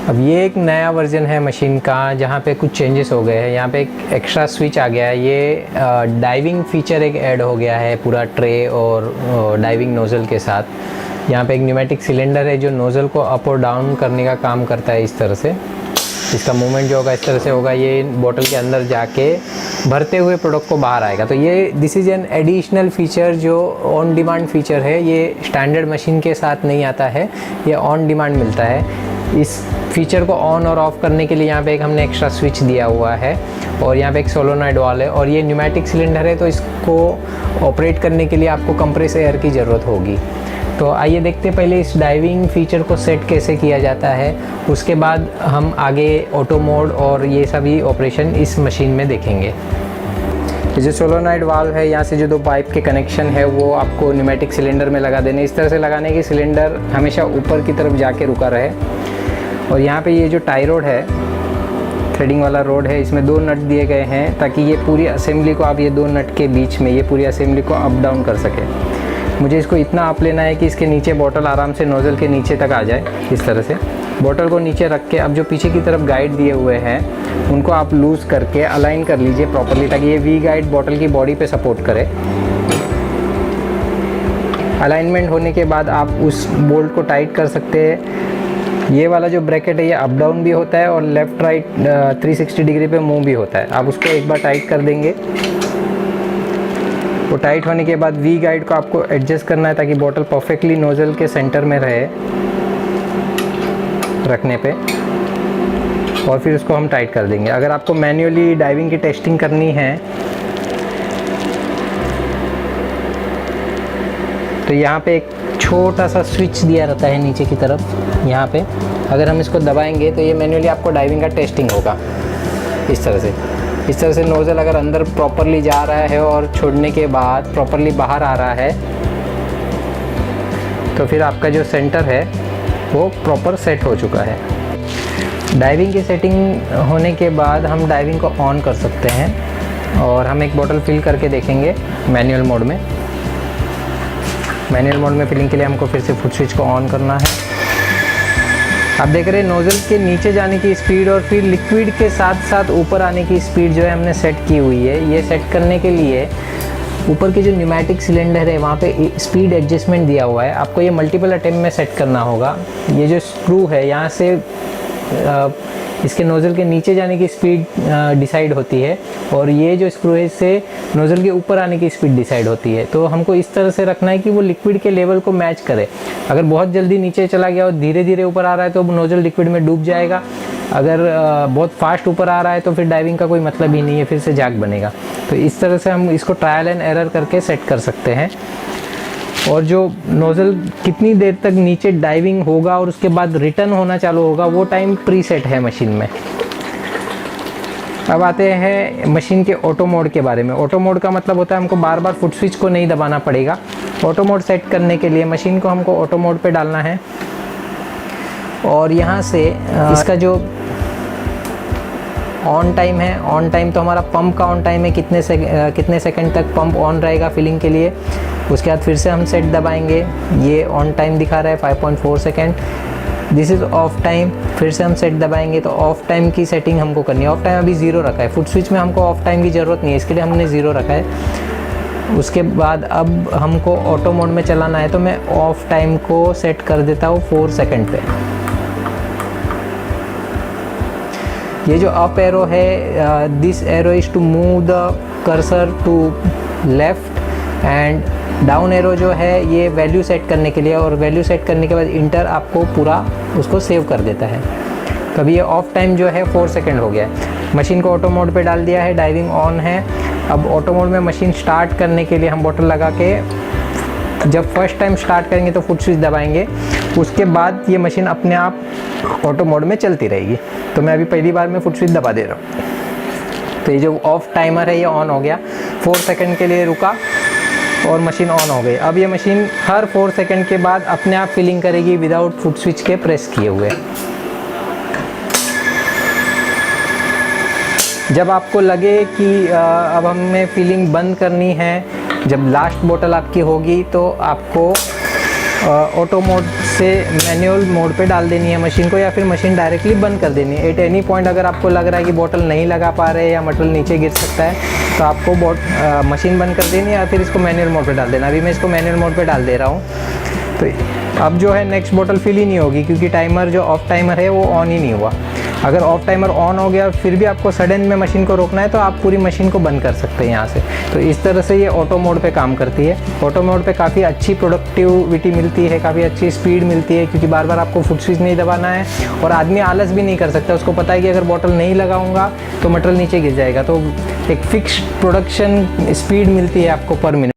अब ये एक नया वर्जन है मशीन का जहाँ पे कुछ चेंजेस हो गए हैं। यहाँ पे एक एक्स्ट्रा स्विच आ गया है, ये डाइविंग फीचर एक ऐड हो गया है पूरा ट्रे और डाइविंग नोज़ल के साथ। यहाँ पे एक न्यूमेटिक सिलेंडर है जो नोज़ल को अप और डाउन करने का काम करता है। इस तरह से इसका मूवमेंट जो होगा इस तरह से होगा, ये बोतल के अंदर जाके भरते हुए प्रोडक्ट को बाहर आएगा। तो ये this is an additional feature जो ऑन डिमांड फीचर है, ये स्टैंडर्ड मशीन के साथ नहीं आता है, ये ऑन डिमांड मिलता है। इस फीचर को ऑन और ऑफ़ करने के लिए यहाँ पे एक हमने एक्स्ट्रा स्विच दिया हुआ है और यहाँ पे एक सोलोनॉइड वाल्व है और ये न्यूमेटिक सिलेंडर है, तो इसको ऑपरेट करने के लिए आपको कंप्रेस एयर की ज़रूरत होगी। तो आइए देखते हैं पहले इस डाइविंग फीचर को सेट कैसे किया जाता है, उसके बाद हम आगे ऑटो मोड और ये सभी ऑपरेशन इस मशीन में देखेंगे। जो सोलोनॉइड वाल्व है, यहाँ से जो दो पाइप के कनेक्शन है वो आपको न्यूमेटिक सिलेंडर में लगा देने। इस तरह से लगाने की सिलेंडर हमेशा ऊपर की तरफ जाके रुका रहे। और यहाँ पे ये जो टाई रोड है, थ्रेडिंग वाला रोड है, इसमें दो नट दिए गए हैं ताकि ये पूरी असेंबली को आप ये दो नट के बीच में ये पूरी असेंबली को अप डाउन कर सके। मुझे इसको इतना अप लेना है कि इसके नीचे बॉटल आराम से नोज़ल के नीचे तक आ जाए। इस तरह से बॉटल को नीचे रख के अब जो पीछे की तरफ गाइड दिए हुए हैं उनको आप लूज़ करके अलाइन कर लीजिए प्रॉपर्ली ताकि ये वी गाइड बॉटल की बॉडी पे सपोर्ट करे। अलाइनमेंट होने के बाद आप उस बोल्ट को टाइट कर सकते हैं। ये वाला जो ब्रैकेट है ये अप डाउन भी होता है और लेफ़्ट राइट 360 डिग्री पे मूव भी होता है। आप उसको एक बार टाइट कर देंगे। वो टाइट होने के बाद वी गाइड को आपको एडजस्ट करना है ताकि बॉटल परफेक्टली नोज़ल के सेंटर में रहे रखने पे, और फिर उसको हम टाइट कर देंगे। अगर आपको मैन्युअली डाइविंग की टेस्टिंग करनी है तो यहाँ पे एक छोटा सा स्विच दिया रहता है नीचे की तरफ। यहाँ पे अगर हम इसको दबाएंगे तो ये मैन्युअली आपको डाइविंग का टेस्टिंग होगा। इस तरह से नोज़ल अगर अंदर प्रॉपरली जा रहा है और छोड़ने के बाद प्रॉपरली बाहर आ रहा है तो फिर आपका जो सेंटर है वो प्रॉपर सेट हो चुका है। डाइविंग की सेटिंग होने के बाद हम डाइविंग को ऑन कर सकते हैं और हम एक बोतल फिल करके देखेंगे मैनुअल मोड में। मैनुअल मोड में फिलिंग के लिए हमको फिर से फुट स्विच को ऑन करना है। आप देख रहे हैं नोज़ल के नीचे जाने की स्पीड और फिर लिक्विड के साथ साथ ऊपर आने की स्पीड जो है हमने सेट की हुई है। ये सेट करने के लिए ऊपर की जो न्यूमेटिक सिलेंडर है वहाँ पे स्पीड एडजस्टमेंट दिया हुआ है। आपको ये मल्टीपल अटेम्प्ट में सेट करना होगा। ये जो स्क्रू है यहाँ से इसके नोज़ल के नीचे जाने की स्पीड डिसाइड होती है और ये जो स्क्रू है इससे नोज़ल के ऊपर आने की स्पीड डिसाइड होती है। तो हमको इस तरह से रखना है कि वो लिक्विड के लेवल को मैच करे। अगर बहुत जल्दी नीचे चला गया और धीरे धीरे ऊपर आ रहा है तो नोज़ल लिक्विड में डूब जाएगा। अगर बहुत फास्ट ऊपर आ रहा है तो फिर डाइविंग का कोई मतलब ही नहीं है, फिर से जैक बनेगा। तो इस तरह से हम इसको ट्रायल एंड एरर करके सेट कर सकते हैं। और जो नोज़ल कितनी देर तक नीचे डाइविंग होगा और उसके बाद रिटर्न होना चालू होगा वो टाइम प्रीसेट है मशीन में। अब आते हैं मशीन के ऑटो मोड के बारे में। ऑटो मोड का मतलब होता है हमको बार बार फुट स्विच को नहीं दबाना पड़ेगा। ऑटो मोड सेट करने के लिए मशीन को हमको ऑटो मोड पे डालना है और यहाँ से इसका जो ऑन टाइम है, ऑन टाइम तो हमारा पंप का ऑन टाइम है, कितने सेकंड तक पंप ऑन रहेगा फिलिंग के लिए। उसके बाद फिर से हम सेट दबाएंगे, ये ऑन टाइम दिखा रहा है 5.4 second. This is of time. फिर से हम सेट दबाएंगे तो ऑफ टाइम की सेटिंग हमको करनी है। ऑफ टाइम अभी 0 रखा है। फुट स्विच में हमको ऑफ टाइम की ज़रूरत नहीं है, इसके लिए हमने 0 रखा है। उसके बाद अब हमको ऑटो मोड में चलाना है तो मैं ऑफ टाइम को सेट कर देता हूँ 4 सेकेंड पे। ये जो अप एरो है, this arrow is to move the cursor to left and down arrow जो है ये वैल्यू सेट करने के लिए, और वैल्यू सेट करने के बाद इंटर आपको पूरा उसको सेव कर देता है। तो अभी ये ऑफ टाइम जो है 4 सेकेंड हो गया है। मशीन को ऑटो मोड पे डाल दिया है, डाइविंग ऑन है। अब ऑटो मोड में मशीन स्टार्ट करने के लिए हम बोतल लगा के जब फर्स्ट टाइम स्टार्ट करेंगे तो फुट स्विच दबाएंगे, उसके बाद ये मशीन अपने आप ऑटो मोड में चलती रहेगी। तो मैं अभी पहली बार में फुट स्विच दबा दे रहा हूँ तो ये जो ऑफ टाइमर है ये ऑन हो गया। 4 सेकेंड के लिए रुका और मशीन ऑन हो गई। अब ये मशीन हर 4 सेकेंड के बाद अपने आप फिलिंग करेगी विदाउट फुट स्विच के प्रेस किए हुए। जब आपको लगे कि अब हमें फिलिंग बंद करनी है, जब लास्ट बोतल आपकी होगी तो आपको ऑटो मोड से मैनुअल मोड पे डाल देनी है मशीन को, या फिर मशीन डायरेक्टली बंद कर देनी है। एट एनी पॉइंट अगर आपको लग रहा है कि बॉटल नहीं लगा पा रहे या मटेरियल नीचे गिर सकता है तो आपको मशीन बंद कर देनी है या फिर इसको मैनुअल मोड पे डाल देना। अभी मैं इसको मैनुअल मोड पे डाल दे रहा हूँ। तो अब जो है नेक्स्ट बॉटल फिल ही नहीं होगी, क्योंकि टाइमर जो ऑफ टाइमर है वो ऑन ही नहीं हुआ। अगर ऑफ टाइमर ऑन हो गया फिर भी आपको सडन में मशीन को रोकना है तो आप पूरी मशीन को बंद कर सकते हैं यहाँ से। तो इस तरह से ये ऑटो मोड पे काम करती है। ऑटो मोड पे काफ़ी अच्छी प्रोडक्टिविटी मिलती है, काफ़ी अच्छी स्पीड मिलती है, क्योंकि बार बार आपको फुट स्विच नहीं दबाना है और आदमी आलस भी नहीं कर सकता। उसको पता है कि अगर बॉटल नहीं लगाऊंगा तो मटेरियल नीचे गिर जाएगा। तो एक फिक्स प्रोडक्शन स्पीड मिलती है आपको पर मिनट।